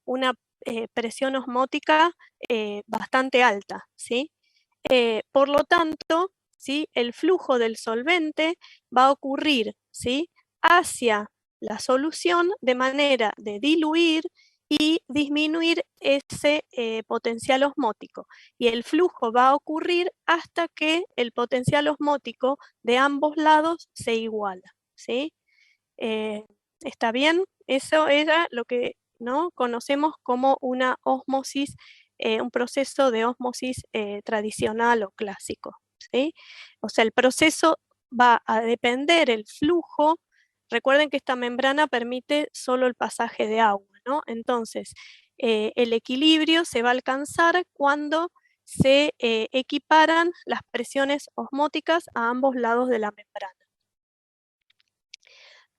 una presión osmótica bastante alta, ¿sí? Por lo tanto, ¿sí? El flujo del solvente va a ocurrir, ¿sí? Hacia la solución de manera de diluir y disminuir ese potencial osmótico. Y el flujo va a ocurrir hasta que el potencial osmótico de ambos lados se iguala, ¿sí? ¿Está bien? Eso era lo que, ¿no?, conocemos como una ósmosis, un proceso de ósmosis tradicional o clásico, ¿sí? O sea, el proceso va a depender el flujo. Recuerden que esta membrana permite solo el pasaje de agua, ¿no? Entonces, el equilibrio se va a alcanzar cuando se equiparan las presiones osmóticas a ambos lados de la membrana.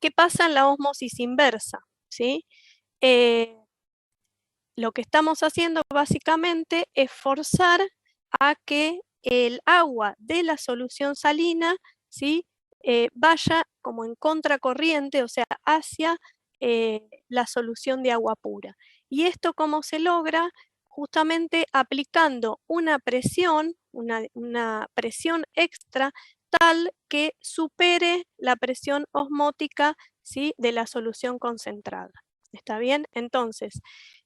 ¿Qué pasa en la ósmosis inversa? ¿Sí? Lo que estamos haciendo básicamente es forzar a que el agua de la solución salina, ¿sí?, vaya como en contracorriente, o sea, hacia la solución de agua pura. ¿Y esto cómo se logra? Justamente aplicando una presión extra tal que supere la presión osmótica, ¿sí?, de la solución concentrada. ¿Está bien? Entonces,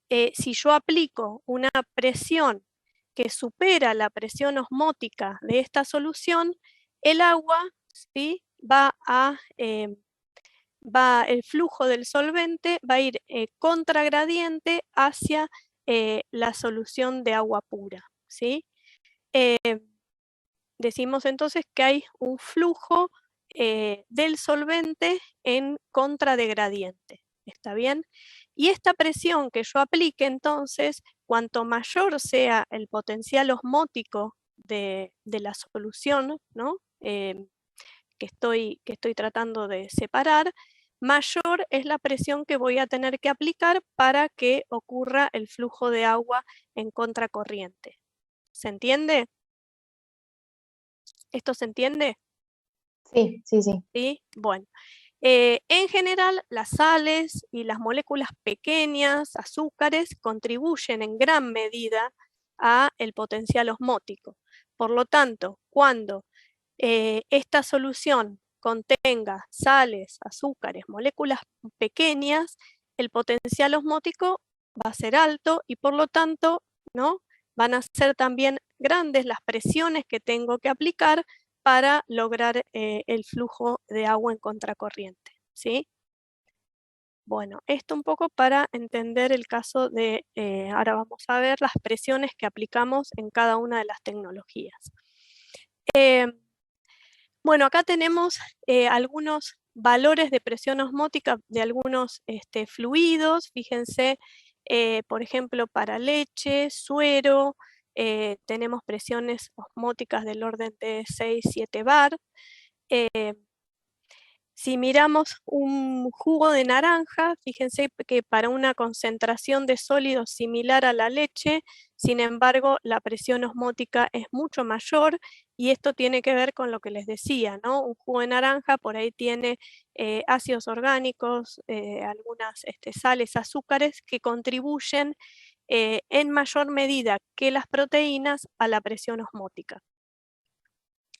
si yo aplico una presión que supera la presión osmótica de esta solución, el agua, ¿sí?, el flujo del solvente va a ir contragradiente hacia la solución de agua pura, ¿sí? Decimos entonces que hay un flujo del solvente en contra de gradiente, ¿está bien? Y esta presión que yo aplique entonces, cuanto mayor sea el potencial osmótico de la solución, ¿no?, que estoy tratando de separar, mayor es la presión que voy a tener que aplicar para que ocurra el flujo de agua en contracorriente. ¿Se entiende? ¿Esto se entiende? Sí, sí, sí. ¿Sí? Bueno, en general las sales y las moléculas pequeñas, azúcares, contribuyen en gran medida a el potencial osmótico. Por lo tanto, cuando esta solución contenga sales, azúcares, moléculas pequeñas, el potencial osmótico va a ser alto y por lo tanto, ¿no?, van a ser también grandes las presiones que tengo que aplicar para lograr el flujo de agua en contracorriente, ¿sí? Bueno, esto un poco para entender el caso de, ahora vamos a ver las presiones que aplicamos en cada una de las tecnologías. Bueno, acá tenemos algunos valores de presión osmótica de algunos fluidos. Fíjense, por ejemplo, para leche, suero, tenemos presiones osmóticas del orden de 6-7 bar. Si miramos un jugo de naranja, fíjense que para una concentración de sólidos similar a la leche, sin embargo, la presión osmótica es mucho mayor y esto tiene que ver con lo que les decía, ¿no? Un jugo de naranja por ahí tiene ácidos orgánicos, algunas sales, azúcares que contribuyen en mayor medida que las proteínas a la presión osmótica.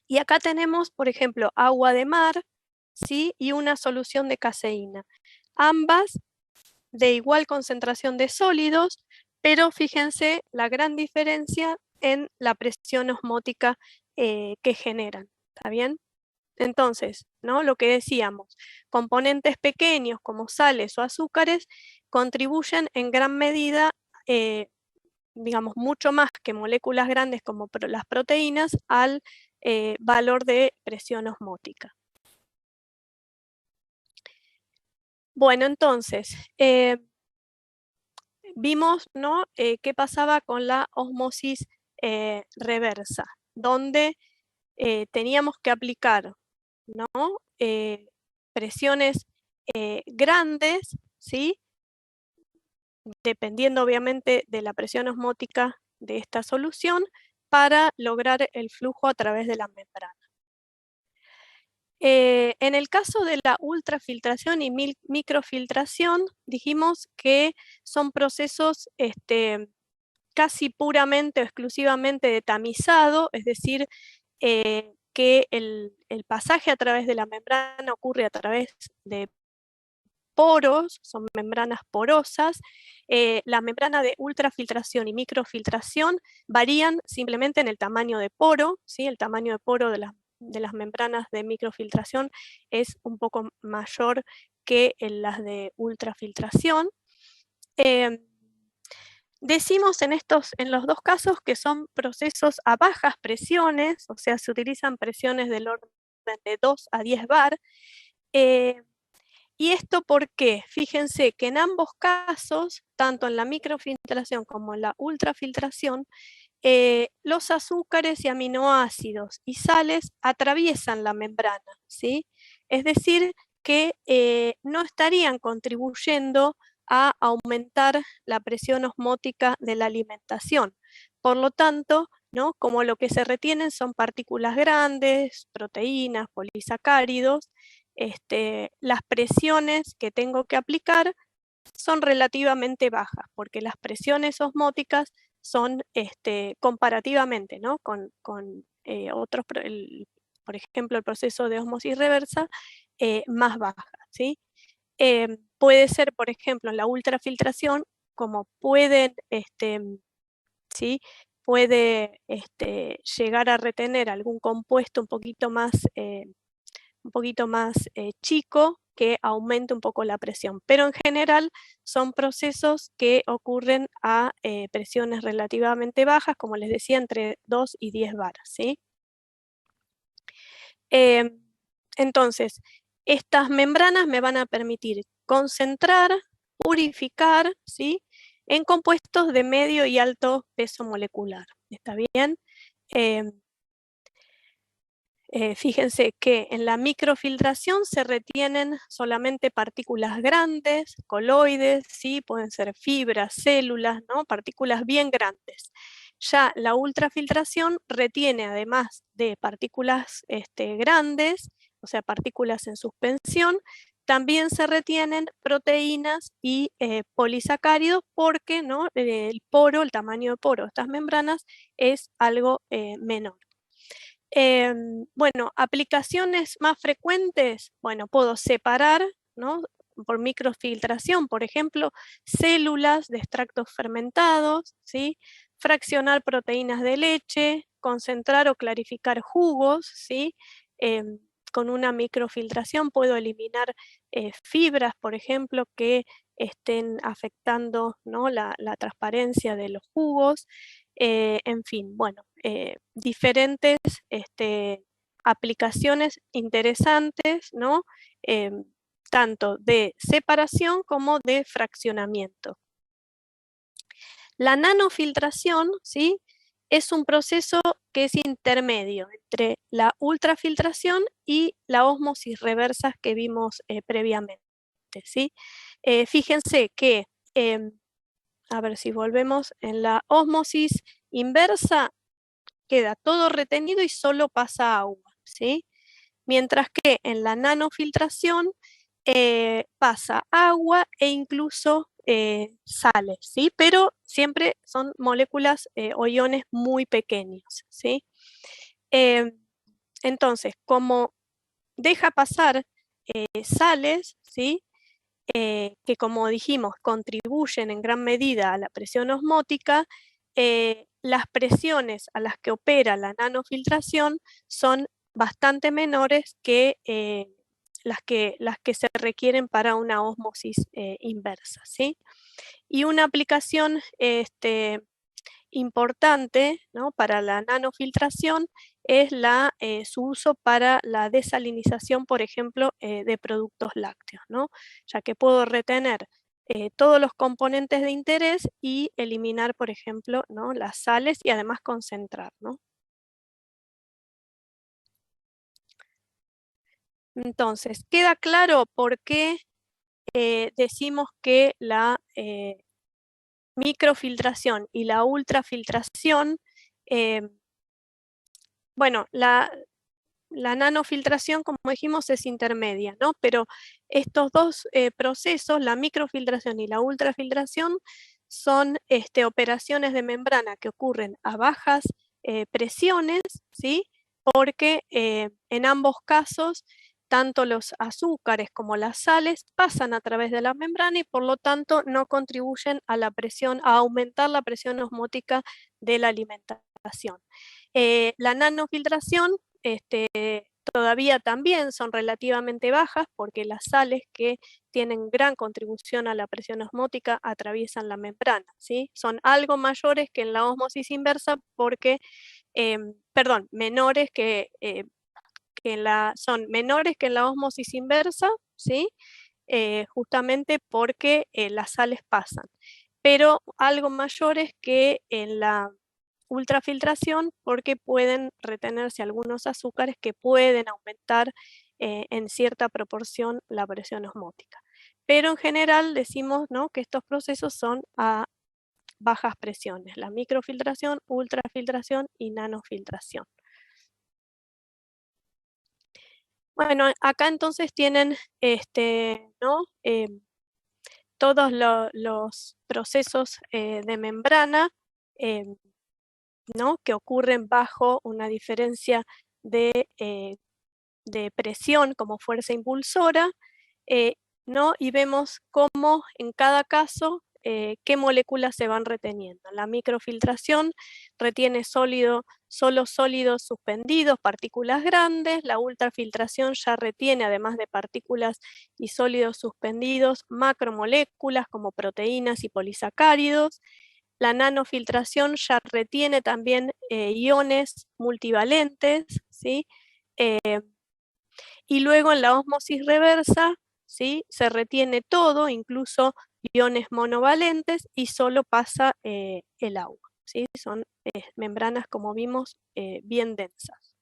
Y acá tenemos, por ejemplo, agua de mar, ¿sí?, y una solución de caseína. Ambas de igual concentración de sólidos, pero fíjense la gran diferencia en la presión osmótica que generan. ¿Está bien? Entonces, ¿no?, lo que decíamos, componentes pequeños como sales o azúcares contribuyen en gran medida, digamos, mucho más que moléculas grandes como las proteínas al valor de presión osmótica. Bueno, entonces, vimos, ¿no?, qué pasaba con la ósmosis reversa, donde teníamos que aplicar, ¿no?, presiones grandes, ¿sí?, dependiendo obviamente de la presión osmótica de esta solución, para lograr el flujo a través de la membrana. En el caso de la ultrafiltración y microfiltración, dijimos que son procesos casi puramente o exclusivamente de tamizado, es decir, que el pasaje a través de la membrana ocurre a través de poros, son membranas porosas. La membrana de ultrafiltración y microfiltración varían simplemente en el tamaño de poro, ¿sí? El tamaño de poro de las membranas de microfiltración es un poco mayor que en las de ultrafiltración. Decimos en los dos casos que son procesos a bajas presiones, o sea, se utilizan presiones del orden de 2 a 10 bar. ¿Y esto por qué? Fíjense que en ambos casos, tanto en la microfiltración como en la ultrafiltración, los azúcares y aminoácidos y sales atraviesan la membrana, ¿sí? Es decir, que no estarían contribuyendo a aumentar la presión osmótica de la alimentación. Por lo tanto, ¿no? Como lo que se retienen son partículas grandes, proteínas, polisacáridos, las presiones que tengo que aplicar son relativamente bajas, porque las presiones osmóticas son comparativamente, ¿no? con otros, por ejemplo, el proceso de osmosis reversa, más baja, ¿sí? Puede ser, por ejemplo, en la ultrafiltración, como pueden, ¿sí? Puede llegar a retener algún compuesto un poquito más chico que aumente un poco la presión. Pero en general son procesos que ocurren a presiones relativamente bajas, como les decía, entre 2 y 10 bar, ¿sí? Entonces, estas membranas me van a permitir concentrar, purificar, ¿sí? En compuestos de medio y alto peso molecular. ¿Está bien? Fíjense que en la microfiltración se retienen solamente partículas grandes, coloides, ¿sí? Pueden ser fibras, células, ¿no? Partículas bien grandes. Ya la ultrafiltración retiene, además de partículas grandes, o sea, partículas en suspensión, también se retienen proteínas y polisacáridos porque, ¿no? El poro, el tamaño de poro de estas membranas es algo menor. Bueno, aplicaciones más frecuentes, bueno, puedo separar, ¿no? Por microfiltración, por ejemplo, células de extractos fermentados, ¿sí? Fraccionar proteínas de leche, concentrar o clarificar jugos, ¿sí? Con una microfiltración puedo eliminar fibras, por ejemplo, que estén afectando, ¿no? la transparencia de los jugos. En fin, bueno, diferentes aplicaciones interesantes, ¿no? Tanto de separación como de fraccionamiento. La nanofiltración, ¿sí? Es un proceso que es intermedio entre la ultrafiltración y la ósmosis reversa que vimos previamente, ¿sí? Fíjense que a ver si volvemos, en la ósmosis inversa queda todo retenido y solo pasa agua, ¿sí? Mientras que en la nanofiltración pasa agua e incluso sales, ¿sí? Pero siempre son moléculas o iones muy pequeños, ¿sí? Entonces, como deja pasar sales, ¿sí? Que como dijimos contribuyen en gran medida a la presión osmótica, las presiones a las que opera la nanofiltración son bastante menores que, las que se requieren para una ósmosis inversa, ¿sí? Y una aplicación importante, ¿no? Para la nanofiltración es su uso para la desalinización, por ejemplo, de productos lácteos, ¿no? Ya que puedo retener todos los componentes de interés y eliminar, por ejemplo, ¿no? Las sales y además concentrar, ¿no? Entonces, queda claro por qué decimos que la microfiltración y la ultrafiltración, bueno, la nanofiltración, como dijimos, es intermedia, ¿no? Pero estos dos procesos, la microfiltración y la ultrafiltración, son operaciones de membrana que ocurren a bajas presiones, ¿sí? Porque en ambos casos, tanto los azúcares como las sales pasan a través de la membrana y por lo tanto no contribuyen a la presión, a aumentar la presión osmótica de la alimentación. La nanofiltración todavía también son relativamente bajas porque las sales que tienen gran contribución a la presión osmótica atraviesan la membrana, ¿sí? Son algo mayores que en la ósmosis inversa porque, perdón, menores que son menores que en la ósmosis inversa, ¿sí? Justamente porque las sales pasan, pero algo mayores que en la ultrafiltración porque pueden retenerse algunos azúcares que pueden aumentar en cierta proporción la presión osmótica. Pero en general decimos, ¿no?, que estos procesos son a bajas presiones, la microfiltración, ultrafiltración y nanofiltración. Bueno, acá entonces tienen ¿no? Todos los procesos de membrana, ¿no?, que ocurren bajo una diferencia de presión como fuerza impulsora, ¿no? Y vemos cómo en cada caso qué moléculas se van reteniendo. La microfiltración retiene solo sólidos suspendidos, partículas grandes. La ultrafiltración ya retiene, además de partículas y sólidos suspendidos, macromoléculas como proteínas y polisacáridos. La nanofiltración ya retiene también iones multivalentes, ¿sí? Y luego en la ósmosis reversa, ¿sí?, se retiene todo, incluso iones monovalentes, y solo pasa el agua, ¿sí? Son membranas, como vimos, bien densas.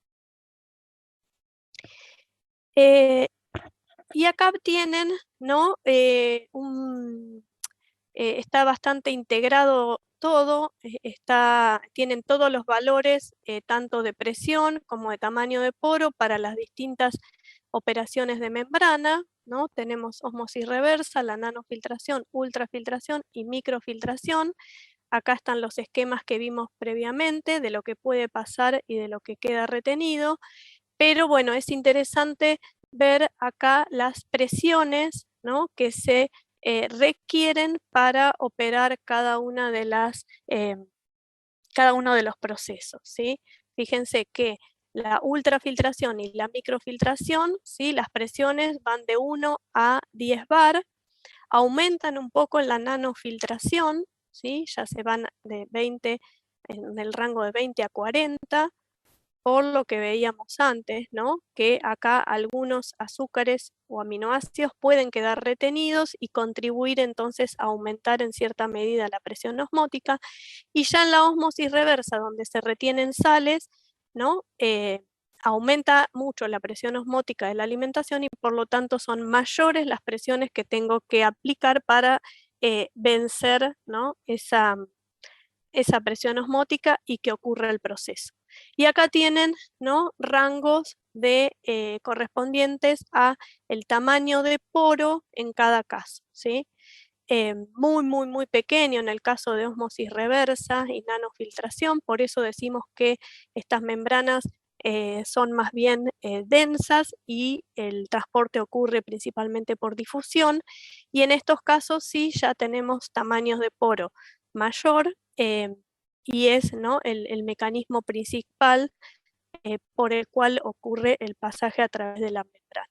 Y acá tienen, ¿no?, está bastante integrado todo, tienen todos los valores, tanto de presión como de tamaño de poro para las distintas operaciones de membrana, ¿no? Tenemos ósmosis reversa, la nanofiltración, ultrafiltración y microfiltración. Acá están los esquemas que vimos previamente de lo que puede pasar y de lo que queda retenido. Pero bueno, es interesante ver acá las presiones, ¿no?, que se requieren para operar cada uno de los procesos, ¿sí? Fíjense que la ultrafiltración y la microfiltración, ¿sí?, las presiones van de 1 a 10 bar, aumentan un poco en la nanofiltración, ¿sí?, ya se van de 20, en el rango de 20 a 40, por lo que veíamos antes, ¿no?, que acá algunos azúcares o aminoácidos pueden quedar retenidos y contribuir entonces a aumentar en cierta medida la presión osmótica. Y ya en la ósmosis reversa, donde se retienen sales, ¿no?, aumenta mucho la presión osmótica de la alimentación y por lo tanto son mayores las presiones que tengo que aplicar para vencer, ¿no?, esa presión osmótica y que ocurra el proceso. Y acá tienen, ¿no?, rangos correspondientes a el tamaño de poro en cada caso, ¿sí? Muy, muy, muy pequeño en el caso de ósmosis reversa y nanofiltración, por eso decimos que estas membranas son más bien densas y el transporte ocurre principalmente por difusión, y en estos casos sí ya tenemos tamaños de poro mayor, y es, ¿no?, el mecanismo principal por el cual ocurre el pasaje a través de la membrana.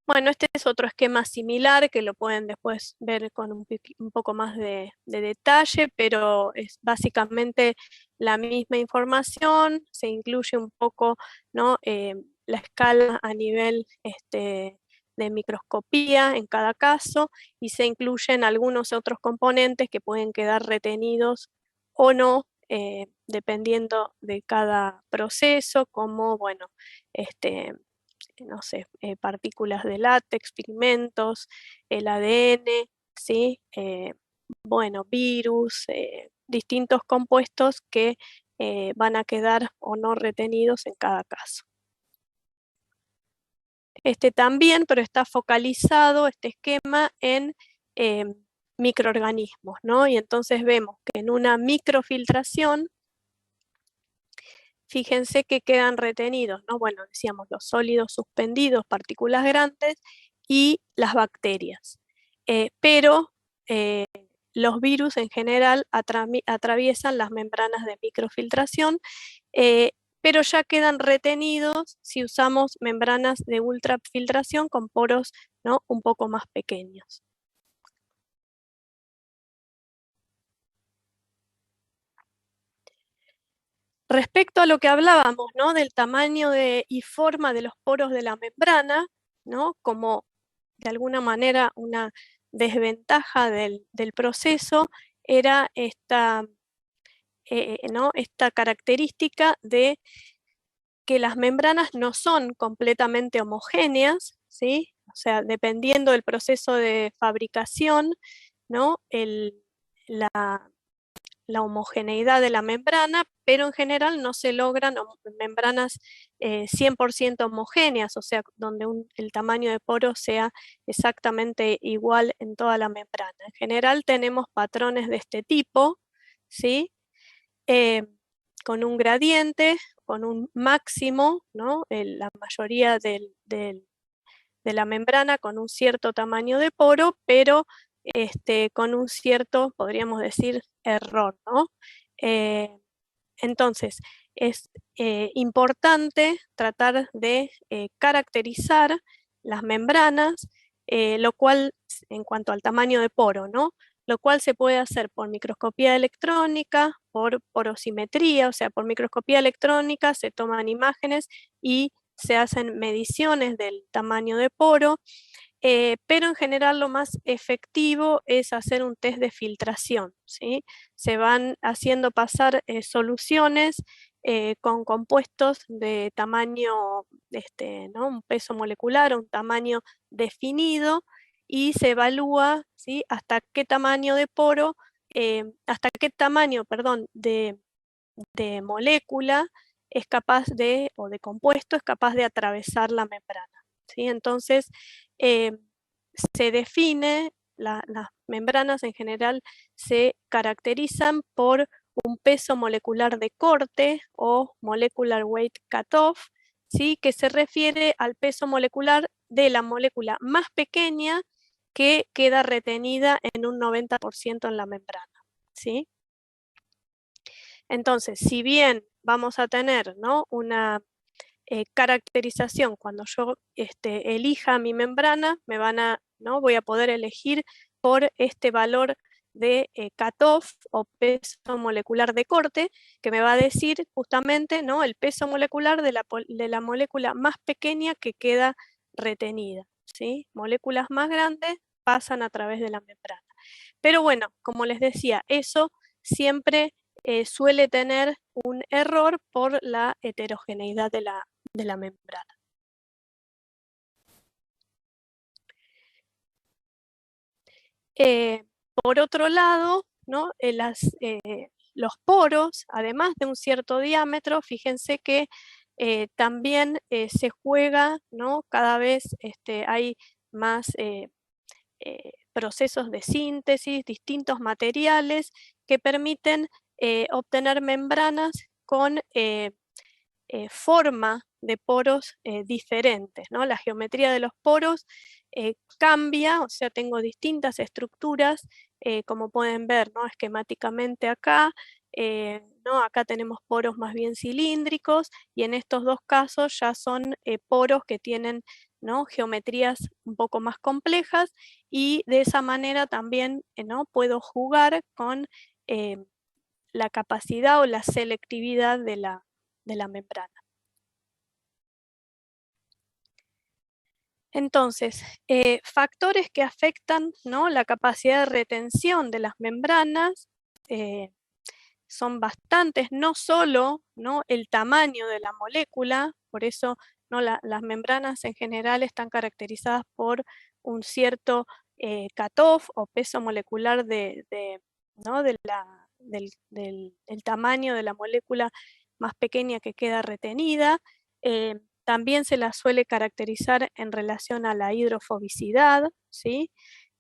Bueno, este es otro esquema similar que lo pueden después ver con un poco más de detalle, pero es básicamente la misma información, se incluye un poco, ¿no?, la escala a nivel de microscopía en cada caso, y se incluyen algunos otros componentes que pueden quedar retenidos o no, dependiendo de cada proceso, como, bueno, no sé, partículas de látex, pigmentos, el ADN, ¿sí? Bueno, virus, distintos compuestos que van a quedar o no retenidos en cada caso. Este también, pero está focalizado este esquema en microorganismos, ¿no? Y entonces vemos que en una microfiltración, fíjense que quedan retenidos, ¿no? Bueno, decíamos los sólidos suspendidos, partículas grandes y las bacterias. Pero los virus en general atraviesan las membranas de microfiltración, pero ya quedan retenidos si usamos membranas de ultrafiltración con poros, ¿no?, un poco más pequeños. Respecto a lo que hablábamos, ¿no?, del tamaño y forma de los poros de la membrana, ¿no?, como de alguna manera una desventaja del proceso, era esta, ¿no?, esta característica de que las membranas no son completamente homogéneas, ¿sí? O sea, dependiendo del proceso de fabricación, ¿no?, la homogeneidad de la membrana, pero en general no se logran membranas 100% homogéneas, o sea, donde el tamaño de poro sea exactamente igual en toda la membrana. En general tenemos patrones de este tipo, ¿sí? Con un gradiente, con un máximo, ¿no?, la mayoría de la membrana con un cierto tamaño de poro, pero con un cierto, podríamos decir, error, ¿no? Entonces, es importante tratar de caracterizar las membranas, lo cual, en cuanto al tamaño de poro, ¿no?, lo cual se puede hacer por microscopía electrónica, por porosimetría, o sea, por microscopía electrónica se toman imágenes y se hacen mediciones del tamaño de poro, pero en general lo más efectivo es hacer un test de filtración, ¿sí? Se van haciendo pasar soluciones con compuestos de tamaño, ¿no?, un peso molecular o un tamaño definido, y se evalúa, ¿sí?, hasta qué tamaño de poro, hasta qué tamaño, perdón, de molécula es capaz de, o de compuesto, es capaz de atravesar la membrana, ¿sí? Entonces, se define, las membranas en general se caracterizan por un peso molecular de corte o molecular weight cutoff, ¿sí?, que se refiere al peso molecular de la molécula más pequeña que queda retenida en un 90% en la membrana, ¿sí? Entonces, si bien vamos a tener, ¿no?, una caracterización, cuando yo elija mi membrana, ¿no?, voy a poder elegir por este valor de cutoff o peso molecular de corte, que me va a decir justamente, ¿no?, el peso molecular de la molécula más pequeña que queda retenida, ¿sí? Moléculas más grandes pasan a través de la membrana. Pero bueno, como les decía, eso siempre suele tener un error por la heterogeneidad de la membrana. Por otro lado, ¿no?, los poros, además de un cierto diámetro, fíjense que también se juega, ¿no?, cada vez hay más procesos de síntesis, distintos materiales que permiten obtener membranas con forma de poros diferentes, ¿no? La geometría de los poros cambia, o sea, tengo distintas estructuras, como pueden ver, ¿no?, esquemáticamente acá, ¿no? Acá tenemos poros más bien cilíndricos, y en estos dos casos ya son poros que tienen, ¿no?, geometrías un poco más complejas, y de esa manera también, ¿no?, puedo jugar con la capacidad o la selectividad de la membrana. Entonces, factores que afectan, ¿no?, la capacidad de retención de las membranas son bastantes, no solo, ¿no?, el tamaño de la molécula, por eso, ¿no?, las membranas en general están caracterizadas por un cierto cutoff o peso molecular ¿no?, del tamaño de la molécula más pequeña que queda retenida. También se la suele caracterizar en relación a la hidrofobicidad, ¿sí?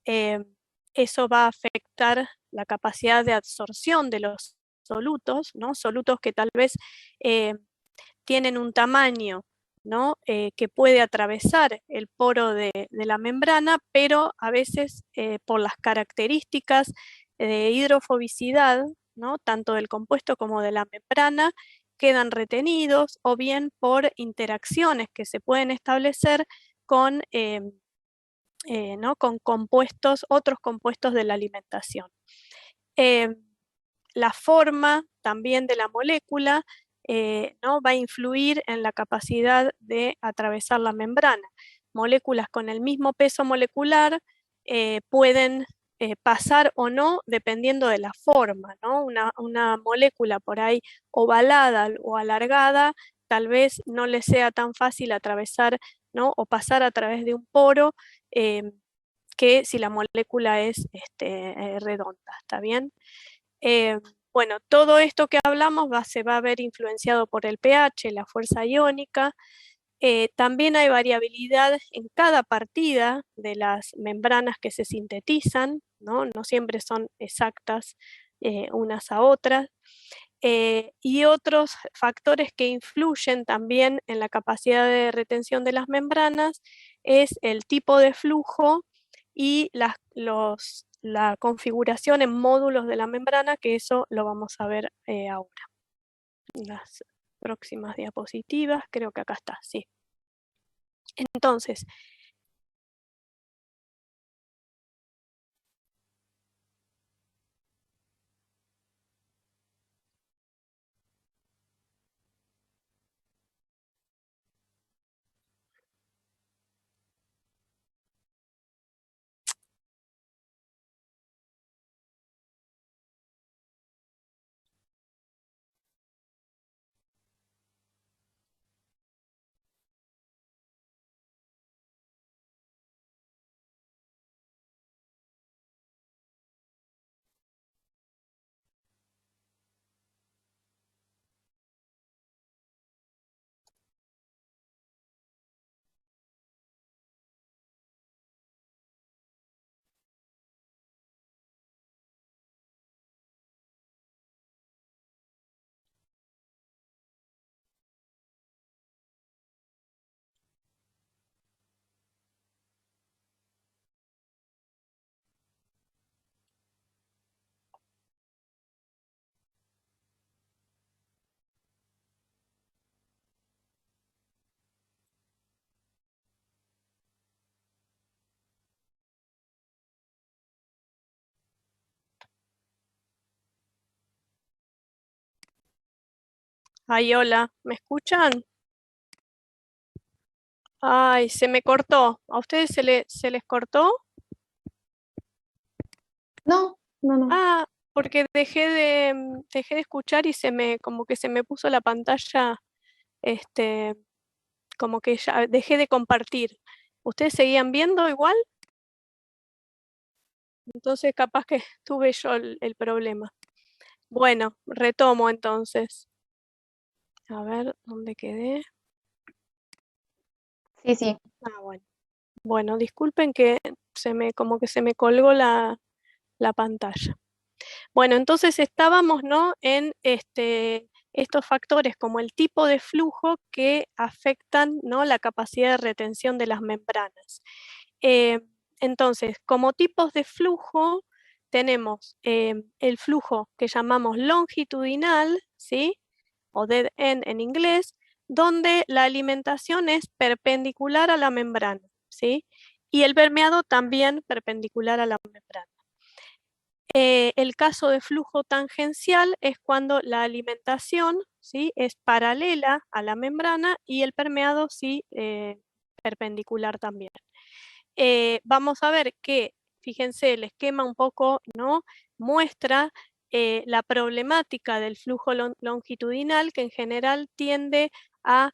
Eso va a afectar la capacidad de absorción de los solutos, ¿no? Solutos que tal vez tienen un tamaño, ¿no? Que puede atravesar el poro de la membrana, pero a veces por las características de hidrofobicidad, ¿no? Tanto del compuesto como de la membrana, quedan retenidos, o bien por interacciones que se pueden establecer con, ¿no? con compuestos, otros compuestos de la alimentación. La forma también de la molécula ¿no? va a influir en la capacidad de atravesar la membrana. Moléculas con el mismo peso molecular pueden pasar o no dependiendo de la forma, ¿no? Una molécula por ahí ovalada o alargada tal vez no le sea tan fácil atravesar, ¿no? o pasar a través de un poro que si la molécula es redonda, ¿está bien? Bueno, todo esto que hablamos se va a ver influenciado por el pH, la fuerza iónica. También hay variabilidad en cada partida de las membranas que se sintetizan, no siempre son exactas unas a otras. Y otros factores que influyen también en la capacidad de retención de las membranas es el tipo de flujo y la configuración en módulos de la membrana, que eso lo vamos a ver ahora. Las próximas diapositivas, creo que acá está, sí. Entonces, ay, hola, ¿me escuchan? Ay, se me cortó. ¿A ustedes se les cortó? No, no, no. Ah, porque dejé de escuchar y como que se me puso la pantalla, este, como que ya dejé de compartir. ¿Ustedes seguían viendo igual? Entonces capaz que tuve yo el problema. Bueno, retomo entonces. A ver, ¿dónde quedé? Sí, sí. Ah, bueno. Bueno, disculpen que como que se me colgó la pantalla. Bueno, entonces estábamos, ¿no? en estos factores como el tipo de flujo que afectan, ¿no? la capacidad de retención de las membranas. Eh, entonces, como tipos de flujo, tenemos el flujo que llamamos longitudinal, ¿sí? o dead end en inglés, donde la alimentación es perpendicular a la membrana, ¿sí? y el permeado también perpendicular a la membrana. El caso de flujo tangencial es cuando la alimentación, ¿sí? es paralela a la membrana y el permeado sí perpendicular también. Vamos a ver que, fíjense, el esquema un poco ¿no? muestra la problemática del flujo longitudinal, que en general tiende a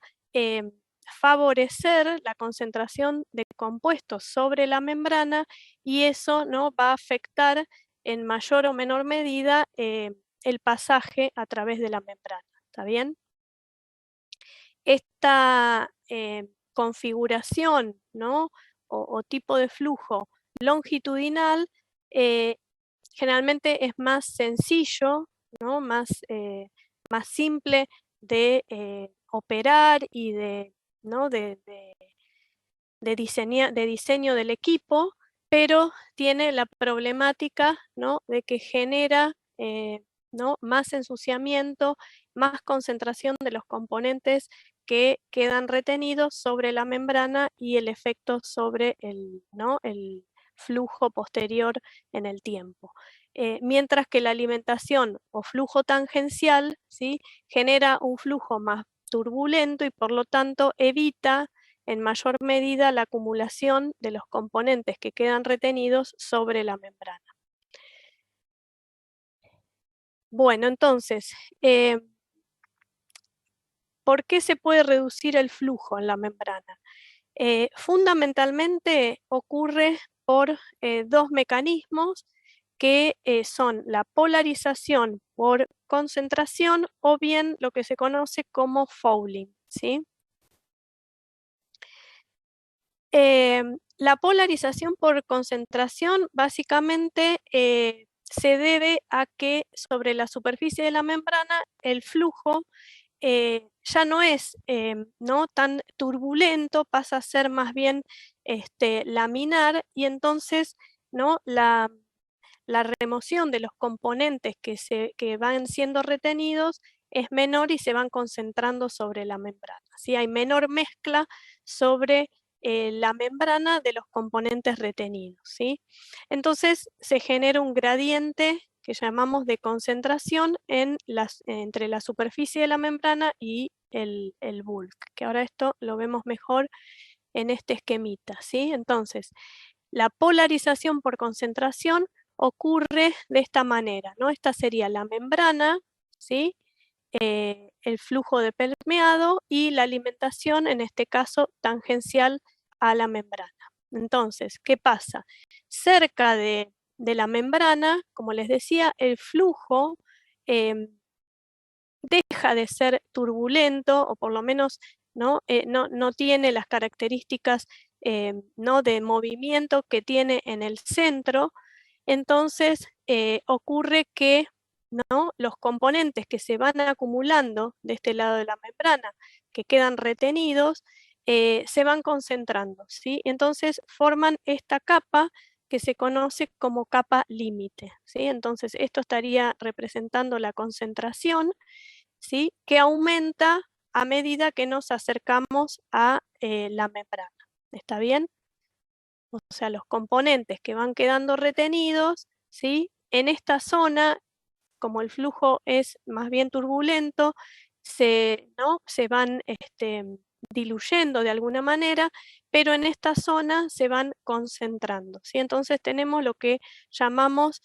favorecer la concentración de compuestos sobre la membrana, y eso ¿no? va a afectar en mayor o menor medida el pasaje a través de la membrana. ¿Está bien? Esta configuración, ¿no? o tipo de flujo longitudinal generalmente es más sencillo, ¿no? más simple de operar y ¿no? de diseño del equipo, pero tiene la problemática, ¿no? de que genera ¿no? más ensuciamiento, más concentración de los componentes que quedan retenidos sobre la membrana y el efecto sobre ¿no? el flujo posterior en el tiempo. Mientras que la alimentación o flujo tangencial, ¿sí? genera un flujo más turbulento y por lo tanto evita en mayor medida la acumulación de los componentes que quedan retenidos sobre la membrana. Bueno, entonces, ¿por qué se puede reducir el flujo en la membrana? Fundamentalmente ocurre por dos mecanismos que son la polarización por concentración o bien lo que se conoce como fouling, ¿sí? La polarización por concentración básicamente se debe a que sobre la superficie de la membrana el flujo ya no es ¿no? tan turbulento, pasa a ser más bien laminar y entonces ¿no? la remoción de los componentes que van siendo retenidos es menor y se van concentrando sobre la membrana. ¿Sí? Hay menor mezcla sobre la membrana de los componentes retenidos. ¿Sí? Entonces se genera un gradiente que llamamos de concentración entre la superficie de la membrana y el bulk, que ahora esto lo vemos mejor en este esquemita. ¿Sí? Entonces, la polarización por concentración ocurre de esta manera, ¿no? Esta sería la membrana, ¿sí? El flujo de permeado y la alimentación, en este caso, tangencial a la membrana. Entonces, ¿qué pasa? Cerca de la membrana, como les decía, el flujo deja de ser turbulento o por lo menos no tiene las características ¿no? de movimiento que tiene en el centro, entonces ocurre que ¿no? los componentes que se van acumulando de este lado de la membrana, que quedan retenidos, se van concentrando, ¿sí? Entonces forman esta capa que se conoce como capa límite, ¿sí? Entonces esto estaría representando la concentración, ¿sí? que aumenta a medida que nos acercamos a la membrana. ¿Está bien? O sea, los componentes que van quedando retenidos, ¿sí? en esta zona, como el flujo es más bien turbulento, ¿no? se van diluyendo de alguna manera, pero en esta zona se van concentrando. ¿sí? Entonces tenemos lo que llamamos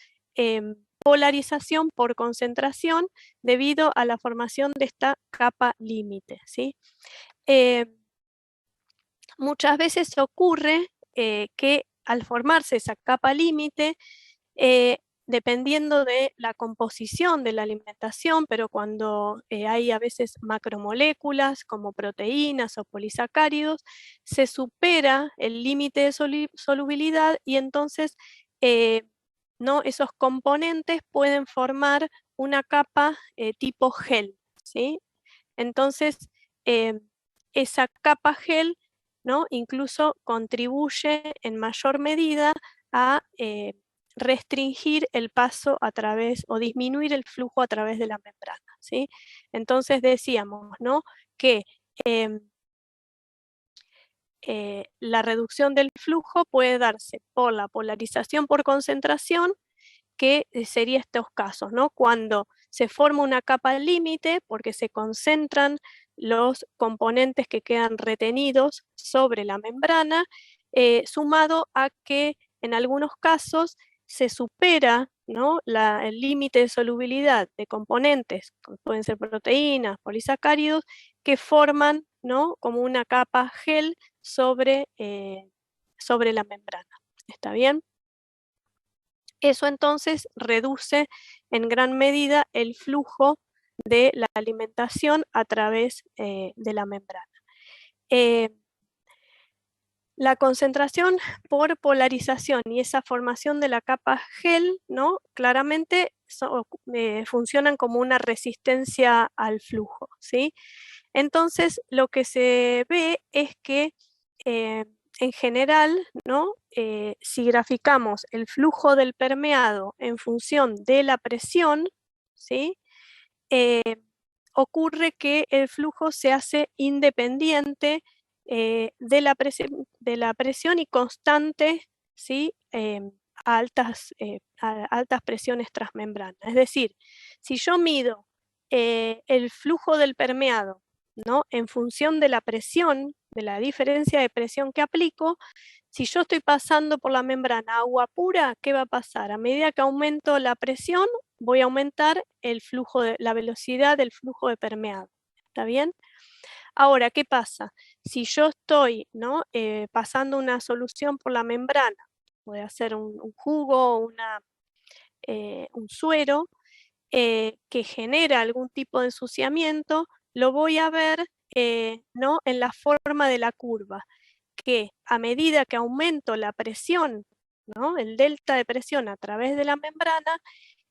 polarización por concentración debido a la formación de esta capa límite. ¿sí? Muchas veces ocurre que al formarse esa capa límite, dependiendo de la composición de la alimentación, pero cuando hay a veces macromoléculas como proteínas o polisacáridos, se supera el límite de solubilidad y entonces ¿no? esos componentes pueden formar una capa tipo gel. ¿sí? Entonces, esa capa gel ¿no? incluso contribuye en mayor medida a restringir el paso a través o disminuir el flujo a través de la membrana. ¿sí? Entonces decíamos ¿no? que la reducción del flujo puede darse por la polarización por concentración, que sería estos casos, ¿no? Cuando se forma una capa límite porque se concentran los componentes que quedan retenidos sobre la membrana, sumado a que en algunos casos se supera ¿no? el límite de solubilidad de componentes, como pueden ser proteínas, polisacáridos, que forman ¿no? como una capa gel sobre la membrana. ¿Está bien? Eso entonces reduce en gran medida el flujo de la alimentación a través de la membrana. La concentración por polarización y esa formación de la capa gel, ¿no? Claramente funcionan como una resistencia al flujo, ¿sí? Entonces, lo que se ve es que en general, ¿no? Si graficamos el flujo del permeado en función de la presión, ¿sí? Ocurre que el flujo se hace independiente de la presión y constante, ¿sí? A altas presiones transmembranas. Es decir, si yo mido el flujo del permeado, ¿no? En función de la presión, de la diferencia de presión que aplico, si yo estoy pasando por la membrana agua pura, ¿qué va a pasar? A medida que aumento la presión, voy a aumentar el flujo la velocidad del flujo de permeado. ¿Está bien? Ahora, ¿qué pasa? Si yo estoy, ¿no? Pasando una solución por la membrana, voy a hacer un jugo, un suero, que genera algún tipo de ensuciamiento, lo voy a ver ¿no? En la forma de la curva, que a medida que aumento la presión, ¿no? El delta de presión a través de la membrana,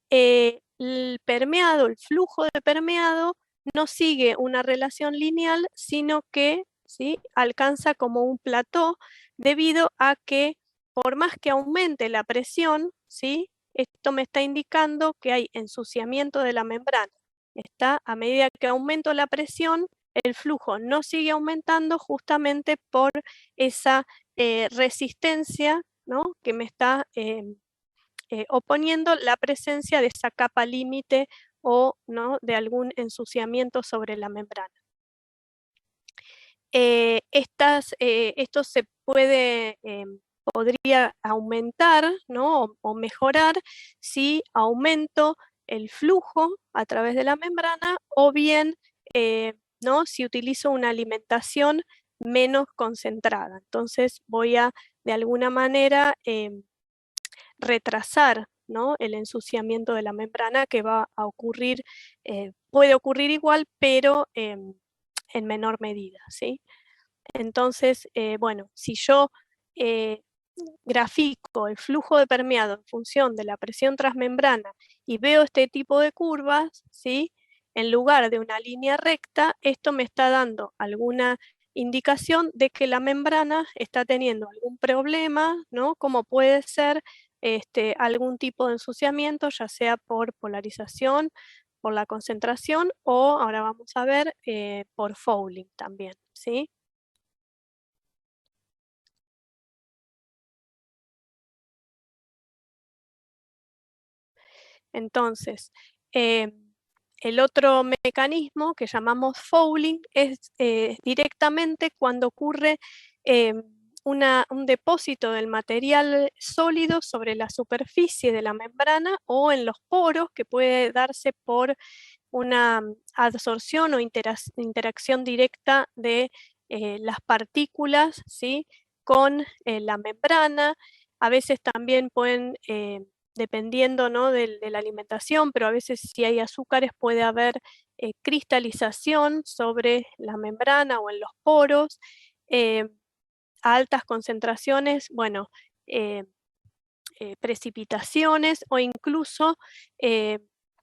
el permeado, el flujo de permeado, no sigue una relación lineal, sino que ¿sí? Alcanza como un plató debido a que por más que aumente la presión, ¿sí? Esto me está indicando que hay ensuciamiento de la membrana. A medida que aumento la presión, el flujo no sigue aumentando justamente por esa resistencia, ¿no? Que me está oponiendo la presencia de esa capa límite o ¿no? de algún ensuciamiento sobre la membrana. Esto se podría aumentar, ¿no? o mejorar si aumento el flujo a través de la membrana o bien ¿no? si utilizo una alimentación menos concentrada. Entonces voy a de alguna manera retrasar, ¿no? el ensuciamiento de la membrana que va a ocurrir, puede ocurrir igual, pero en menor medida, ¿sí? Entonces, bueno, si yo grafico el flujo de permeado en función de la presión transmembrana y veo este tipo de curvas, ¿sí? En lugar de una línea recta, esto me está dando alguna indicación de que la membrana está teniendo algún problema, ¿no? Como puede ser algún tipo de ensuciamiento, ya sea por polarización, por la concentración o, ahora vamos a ver, por fouling también, ¿sí? Entonces, el otro mecanismo que llamamos fouling es directamente cuando ocurre un depósito del material sólido sobre la superficie de la membrana o en los poros, que puede darse por una absorción o interacción directa de las partículas, ¿sí? con la membrana. A veces también pueden dependiendo ¿no? de la alimentación, pero a veces si hay azúcares puede haber cristalización sobre la membrana o en los poros. A altas concentraciones, bueno, precipitaciones o incluso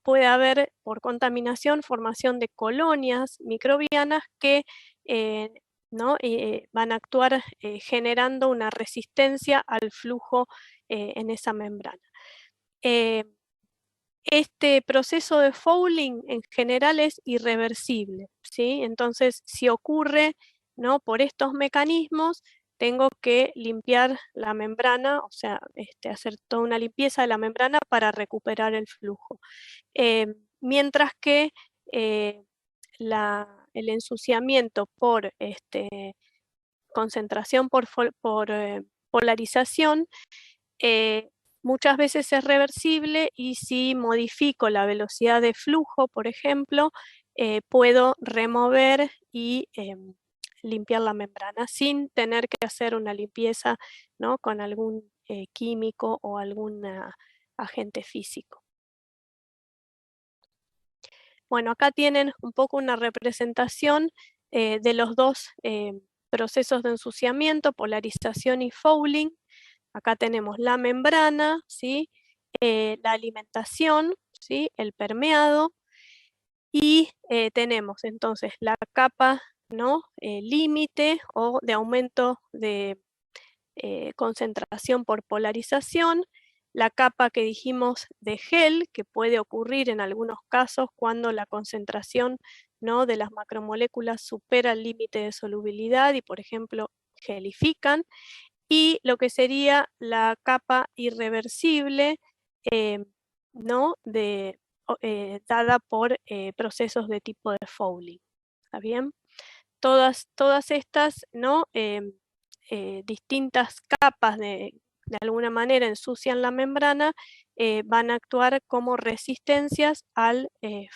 puede haber por contaminación formación de colonias microbianas que ¿no? Van a actuar generando una resistencia al flujo en esa membrana. Este proceso de fouling en general es irreversible, ¿sí? Entonces, si ocurre ¿no? por estos mecanismos, tengo que limpiar la membrana, o sea, hacer toda una limpieza de la membrana para recuperar el flujo. Mientras que el ensuciamiento por concentración por polarización muchas veces es reversible y si modifico la velocidad de flujo, por ejemplo, puedo remover y limpiar la membrana sin tener que hacer una limpieza ¿no? con algún químico o agente físico. Bueno, acá tienen un poco una representación de los dos procesos de ensuciamiento, polarización y fouling. Acá tenemos la membrana, ¿sí? La alimentación, ¿sí? El permeado, y tenemos entonces la capa, ¿no? Límite o de aumento de concentración por polarización, la capa que dijimos de gel, que puede ocurrir en algunos casos cuando la concentración, ¿no? de las macromoléculas supera el límite de solubilidad y, por ejemplo, gelifican, y lo que sería la capa irreversible, ¿no? Dada por procesos de tipo de fouling. ¿Está bien? Todas estas, ¿no? Distintas capas de alguna manera ensucian la membrana, van a actuar como resistencias al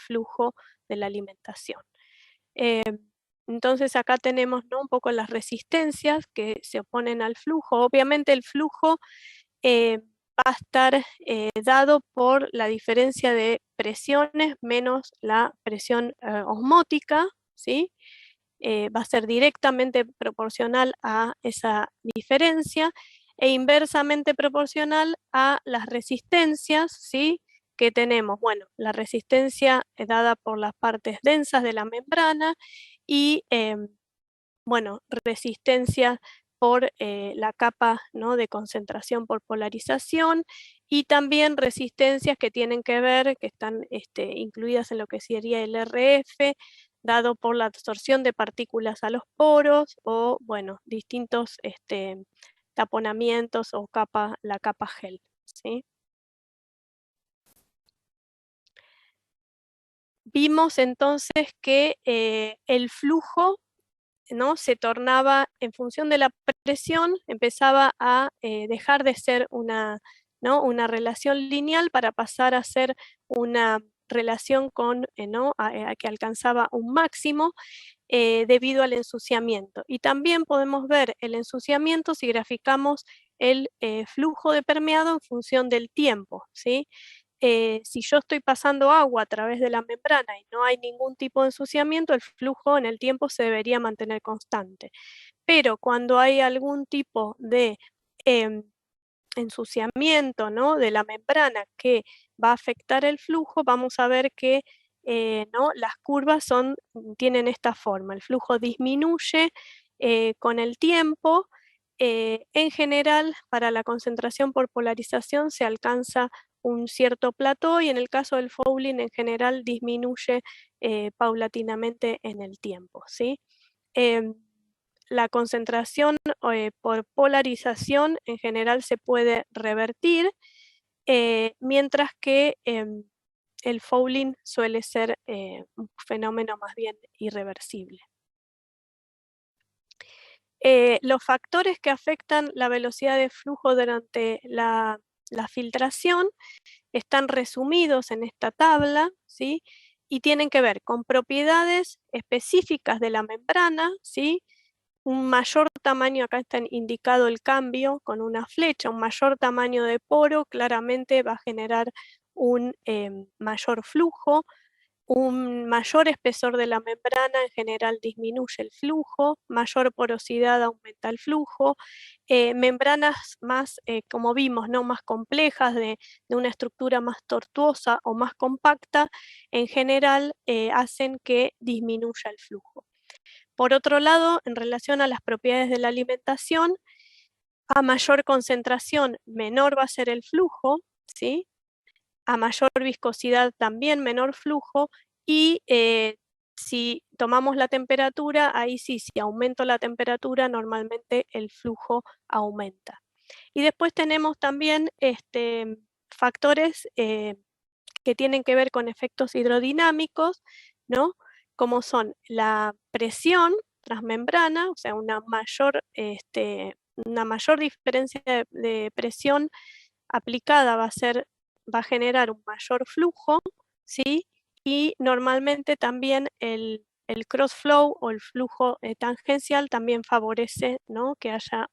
flujo de la alimentación. Entonces acá tenemos, ¿no? un poco las resistencias que se oponen al flujo. Obviamente el flujo va a estar dado por la diferencia de presiones menos la presión osmótica, ¿sí? Va a ser directamente proporcional a esa diferencia e inversamente proporcional a las resistencias, ¿sí? que tenemos. Bueno, la resistencia es dada por las partes densas de la membrana y, bueno, resistencia por la capa, ¿no? de concentración por polarización, y también resistencias que tienen que ver, que están incluidas en lo que sería el RF, dado por la absorción de partículas a los poros o, bueno, distintos taponamientos o la capa gel, ¿sí? Vimos entonces que el flujo, ¿no? se tornaba, en función de la presión, empezaba a dejar de ser ¿no? una relación lineal para pasar a ser una relación con, ¿no? a que alcanzaba un máximo debido al ensuciamiento. Y también podemos ver el ensuciamiento si graficamos el flujo de permeado en función del tiempo, ¿sí? Si yo estoy pasando agua a través de la membrana y no hay ningún tipo de ensuciamiento, el flujo en el tiempo se debería mantener constante. Pero cuando hay algún tipo de ensuciamiento, ¿no? de la membrana que va a afectar el flujo, vamos a ver que ¿no? las curvas tienen esta forma. El flujo disminuye con el tiempo. En general, para la concentración por polarización se alcanza un cierto plató, y en el caso del fouling en general disminuye paulatinamente en el tiempo, ¿sí? La concentración por polarización en general se puede revertir, mientras que el fouling suele ser un fenómeno más bien irreversible. Los factores que afectan la velocidad de flujo durante la filtración están resumidos en esta tabla, ¿sí? y tienen que ver con propiedades específicas de la membrana, ¿sí? un mayor tamaño, acá está indicado el cambio con una flecha, un mayor tamaño de poro claramente va a generar un mayor flujo. Un mayor espesor de la membrana en general disminuye el flujo, mayor porosidad aumenta el flujo. Membranas más, como vimos, ¿no? más complejas, de una estructura más tortuosa o más compacta, en general hacen que disminuya el flujo. Por otro lado, en relación a las propiedades de la alimentación, a mayor concentración, menor va a ser el flujo, ¿sí? A mayor viscosidad también menor flujo, y si tomamos la temperatura, ahí sí, si aumento la temperatura, normalmente el flujo aumenta. Y después tenemos también factores que tienen que ver con efectos hidrodinámicos, ¿no? Como son la presión transmembrana, o sea, una mayor diferencia de presión aplicada va a generar un mayor flujo, ¿sí? Y normalmente también el cross-flow o el flujo tangencial también favorece, ¿no? que haya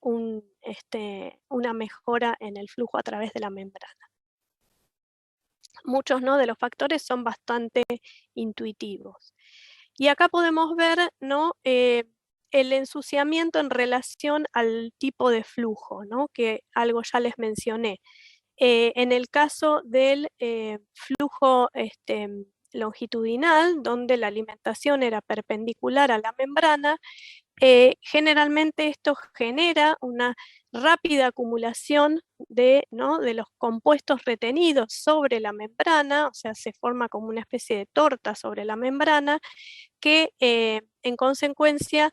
una mejora en el flujo a través de la membrana. Muchos, ¿no?, de los factores son bastante intuitivos. Y acá podemos ver, ¿no?, el ensuciamiento en relación al tipo de flujo, ¿no?, que algo ya les mencioné. En el caso del flujo longitudinal, donde la alimentación era perpendicular a la membrana, generalmente esto genera una rápida acumulación de los compuestos retenidos sobre la membrana, o sea, se forma como una especie de torta sobre la membrana, que en consecuencia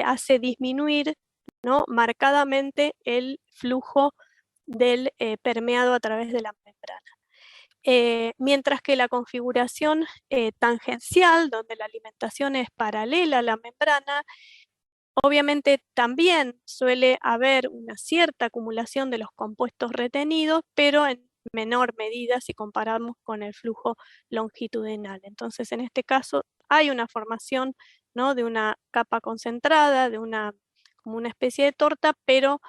hace disminuir, ¿no?, marcadamente el flujo del permeado a través de la membrana. Mientras que la configuración tangencial, donde la alimentación es paralela a la membrana, obviamente también suele haber una cierta acumulación de los compuestos retenidos, pero en menor medida si comparamos con el flujo longitudinal. Entonces, en este caso hay una formación, ¿no?, de una capa concentrada, como una especie de torta, pero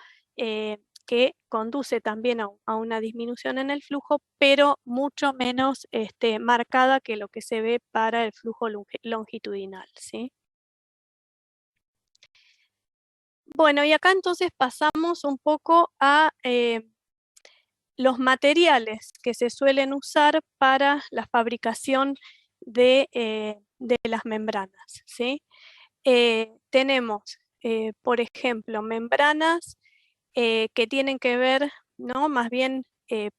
que conduce también a una disminución en el flujo, pero mucho menos marcada que lo que se ve para el flujo longitudinal, ¿sí? Bueno, y acá entonces pasamos un poco a los materiales que se suelen usar para la fabricación de las membranas, ¿sí? Tenemos, por ejemplo, membranas que tienen que ver, ¿no?, más bien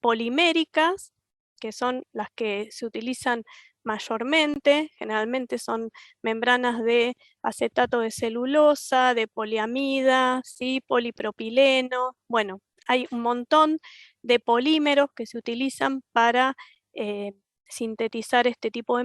poliméricas, que son las que se utilizan mayormente. Generalmente son membranas de acetato de celulosa, de poliamida, ¿sí?, polipropileno. Bueno, hay un montón de polímeros que se utilizan para sintetizar este tipo de